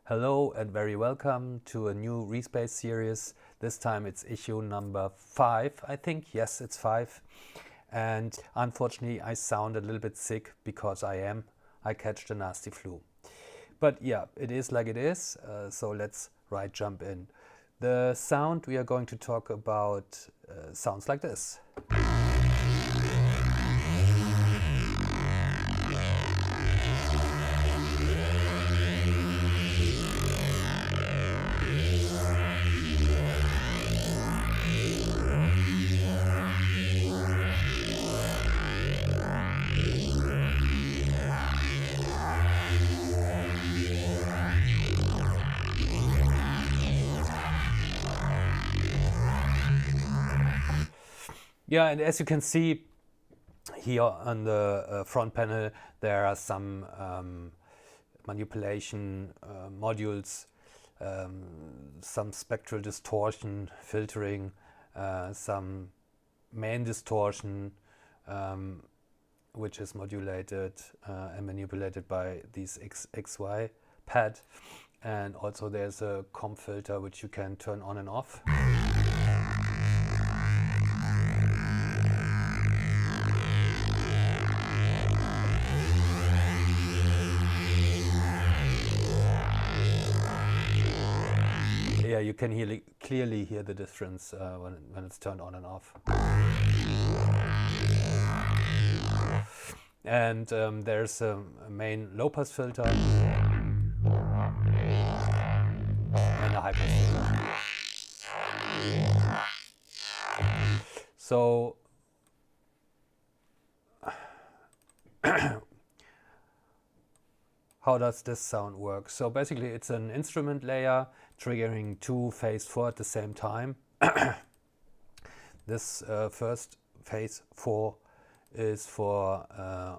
Hello and very welcome to a new Reese series. This time it's issue number 5, I think. Yes, it's 5. And unfortunately I sound a little bit sick because I catched a nasty flu. But yeah, it is like it is, so let's jump in. The sound we are going to talk about sounds like this. Yeah, and as you can see here on the front panel, there are some manipulation modules, some spectral distortion, filtering, some main distortion, which is modulated and manipulated by these XY pad. And also there's a comp filter which you can turn on and off. Yeah, you can clearly hear the difference when it's turned on and off. And there's a main low-pass filter and a high-pass filter. So how does this sound work? So basically it's an instrument layer triggering 2 phase 4 at the same time. This first phase 4 is for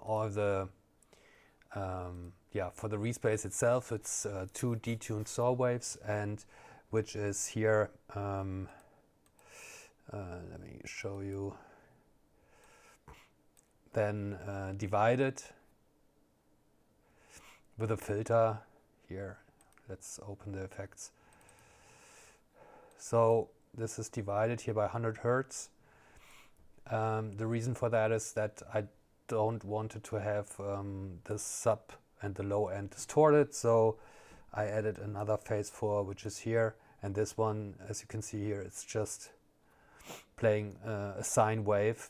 all the for the Reese itself. It's 2 detuned saw waves, and which is here. Let me show you. Then divided with a filter here. Let's open the effects. So this is divided here by 100 Hertz. The reason for that is that I don't want it to have the sub and the low end distorted, so I added another phase 4, which is here, and this one, as you can see here, it's just playing a sine wave,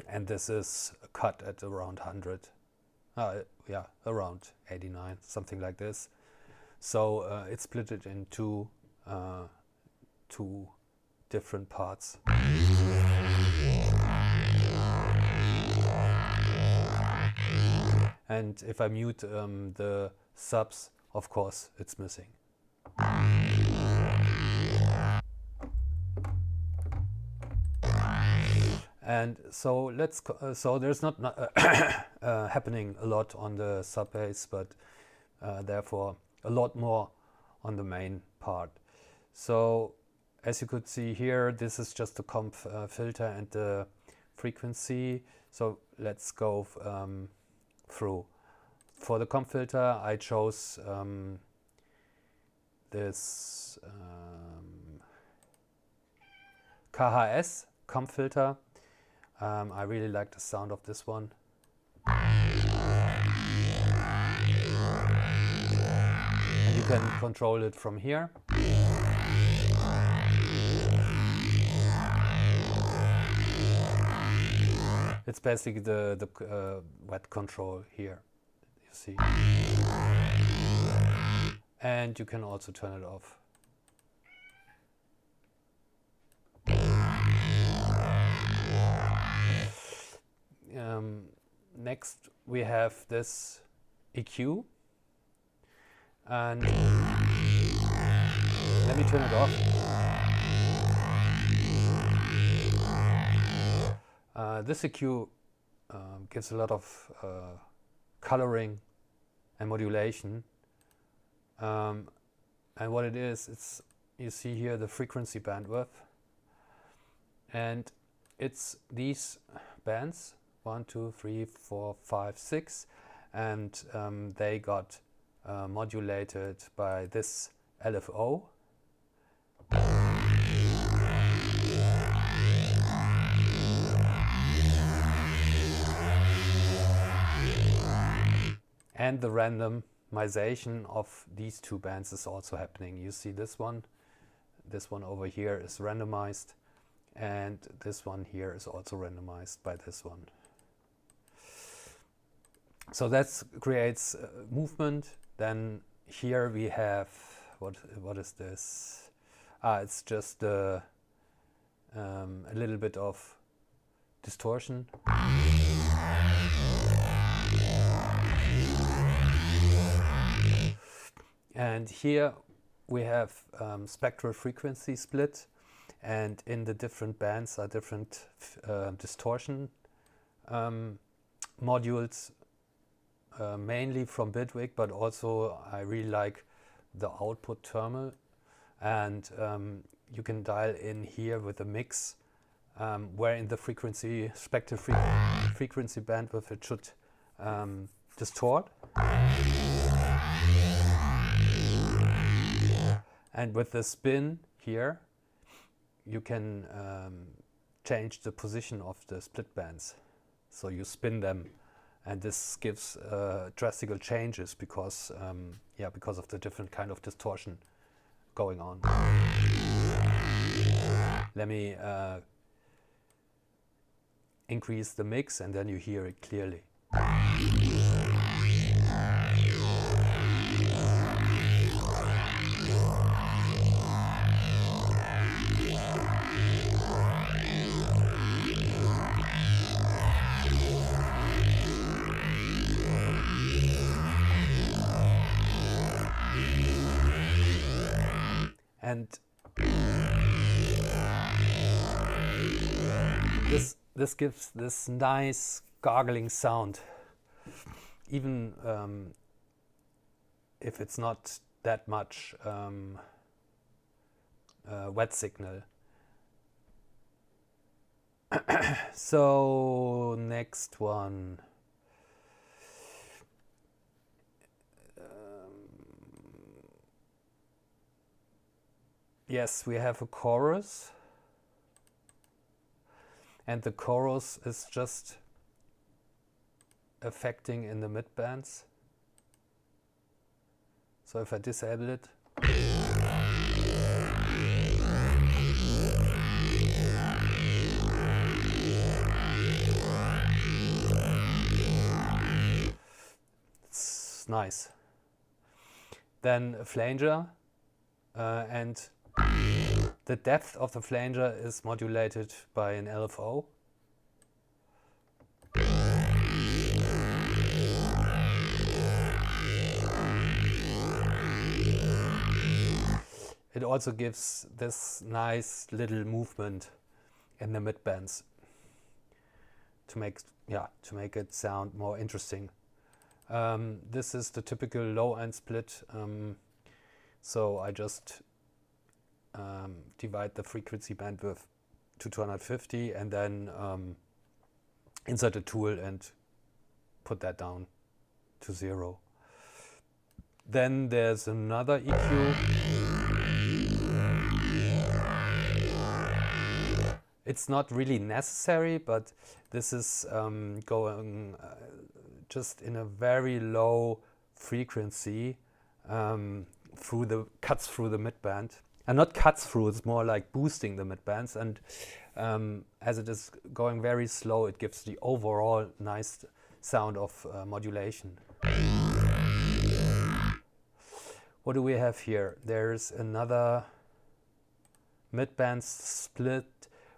and this is cut at around 100. Around 89, something like this. So it's split it into 2 different parts. And if I mute the subs, of course, it's missing. And so so there's not happening a lot on the sub bass, but therefore a lot more on the main part. So as you could see here, this is just the comp filter and the frequency. So let's go through. For the comp filter, I chose this KHS comp filter. I really like the sound of this one. And you can control it from here. It's basically the wet control here, you see. And you can also turn it off. Next we have this EQ, and let me turn it off. This EQ gives a lot of coloring and modulation, and what it is, you see here the frequency bandwidth, and it's these bands, 1, 2, 3, 4, 5, 6, and they got modulated by this LFO. And the randomization of these two bands is also happening. You see this one over here is randomized, and this one here is also randomized by this one. So that creates movement. Then here we have, what is this? It's just a little bit of distortion. And here we have spectral frequency split, and in the different bands are different distortion modules, mainly from Bitwig, but also I really like the output terminal, and you can dial in here with a mix where in the spectral frequency bandwidth it should distort. And with the spin here, you can change the position of the split bands. So you spin them, and this gives drastic changes because of the different kind of distortion going on. Let me increase the mix, and then you hear it clearly. And this gives this nice gargling sound, even if it's not that much wet signal. So next one. Yes, we have a chorus, and the chorus is just affecting in the mid bands. So if I disable it, it's nice. Then a flanger, and the depth of the flanger is modulated by an LFO. It also gives this nice little movement in the mid bands to make it sound more interesting. This is the typical low end split, so I just divide the frequency bandwidth to 250 and then insert a tool and put that down to 0. Then there's another EQ. It's not really necessary, but this is going just in a very low frequency cuts through the midband. And not cuts through, it's more like boosting the midbands, and as it is going very slow, it gives the overall nice sound of modulation. What do we have here? There's another midband split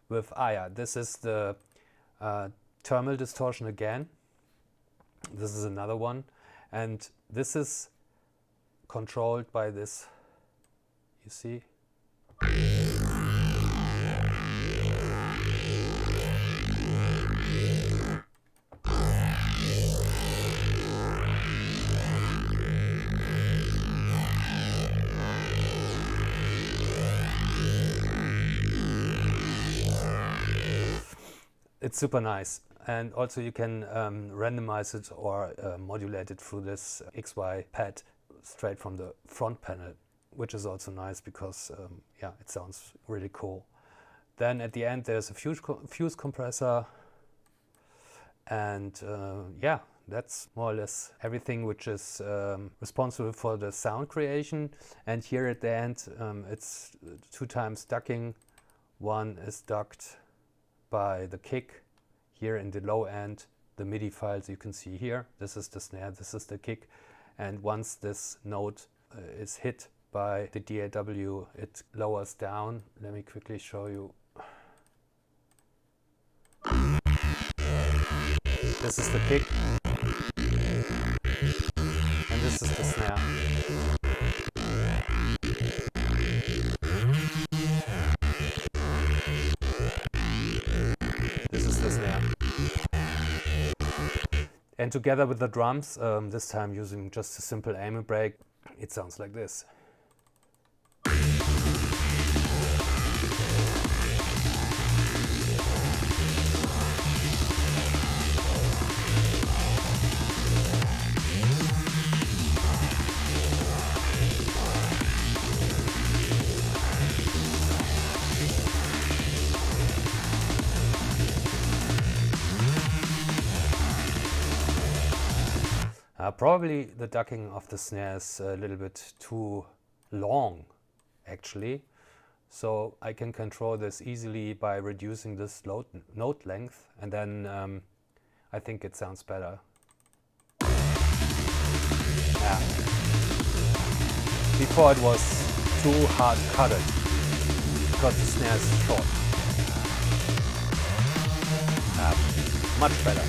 with this is the terminal distortion again. This is another one, and this is controlled by this, you see? it's super nice. And also you can randomize it or modulate it through this XY pad straight from the front panel, which is also nice because yeah, it sounds really cool. Then at the end there's a fuse compressor, and yeah, that's more or less everything which is responsible for the sound creation. And here at the end it's 2 times ducking. One is ducked by the kick. Here in the low end, the MIDI files you can see here. This is the snare, this is the kick. And once this note is hit by the DAW, it lowers down. Let me quickly show you. This is the kick. And this is the snare. This is the snare. And together with the drums, this time using just a simple aim break, it sounds like this. Probably the ducking of the snare is a little bit too long, actually. So I can control this easily by reducing this note length, and then I think it sounds better. Yeah. Before it was too hard cutted because the snare is short. Much better.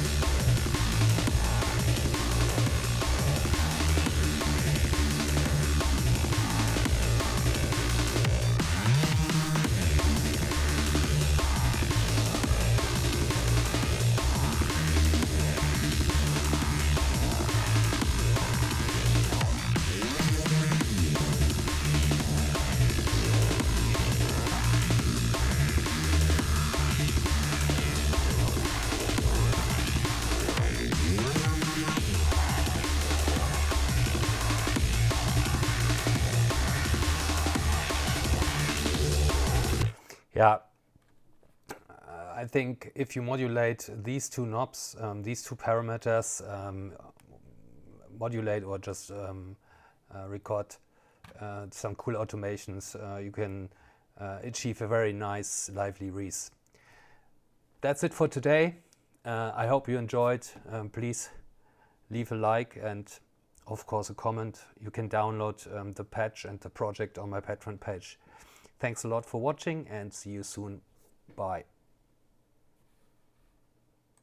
Yeah, I think if you modulate these two knobs, these two parameters, modulate or just record some cool automations, you can achieve a very nice, lively Reese. That's it for today. I hope you enjoyed. Please leave a like and of course a comment. You can download the patch and the project on my Patreon page. Thanks a lot for watching and see you soon. Bye.